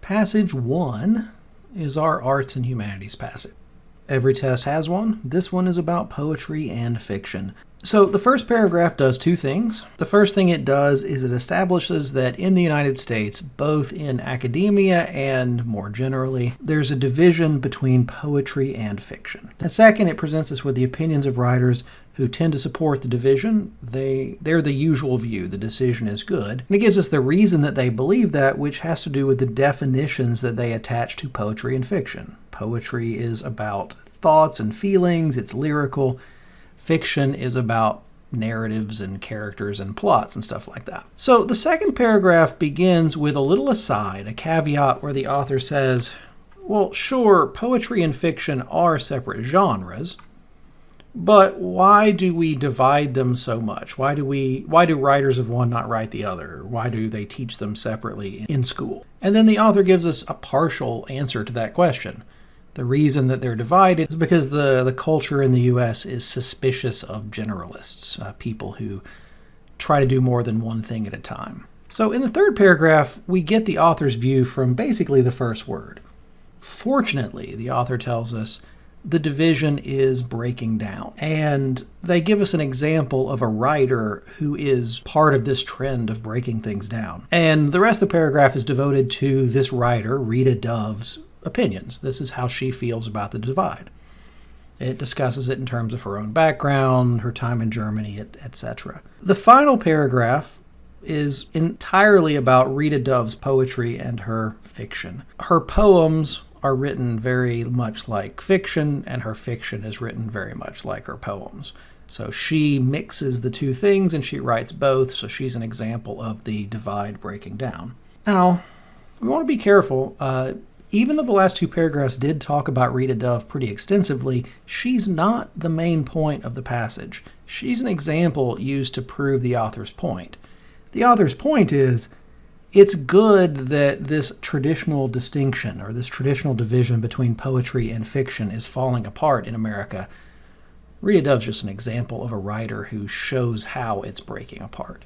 Passage 1 is our arts and humanities passage. Every test has one. This one is about poetry and fiction. So the first paragraph does two things. The first thing it does is it establishes that in the United States, both in academia and more generally, there's a division between poetry and fiction. And second, it presents us with the opinions of writers who tend to support the division. They're the usual view. The decision is good. And it gives us the reason that they believe that, which has to do with the definitions that they attach to poetry and fiction. Poetry is about thoughts and feelings. It's lyrical. Fiction is about narratives and characters and plots and stuff like that. So the second paragraph begins with a little aside, a caveat where the author says, well, sure, poetry and fiction are separate genres, but why do we divide them so much? Why do writers of one not write the other? Why do they teach them separately in school? And then the author gives us a partial answer to that question. The reason that they're divided is because the culture in the U.S. is suspicious of generalists, people who try to do more than one thing at a time. So in the third paragraph, we get the author's view from basically the first word. Fortunately, the author tells us, the division is breaking down. And they give us an example of a writer who is part of this trend of breaking things down. And the rest of the paragraph is devoted to this writer, Rita Dove's opinions. This is how she feels about the divide. It discusses it in terms of her own background, her time in Germany, etc. The final paragraph is entirely about Rita Dove's poetry and her fiction. Her poems are written very much like fiction, and her fiction is written very much like her poems. So she mixes the two things and she writes both, so she's an example of the divide breaking down. Now, we want to be careful. Even though the last two paragraphs did talk about Rita Dove pretty extensively, she's not the main point of the passage. She's an example used to prove the author's point. The author's point is, it's good that this traditional distinction or this traditional division between poetry and fiction is falling apart in America. Rita Dove's just an example of a writer who shows how it's breaking apart.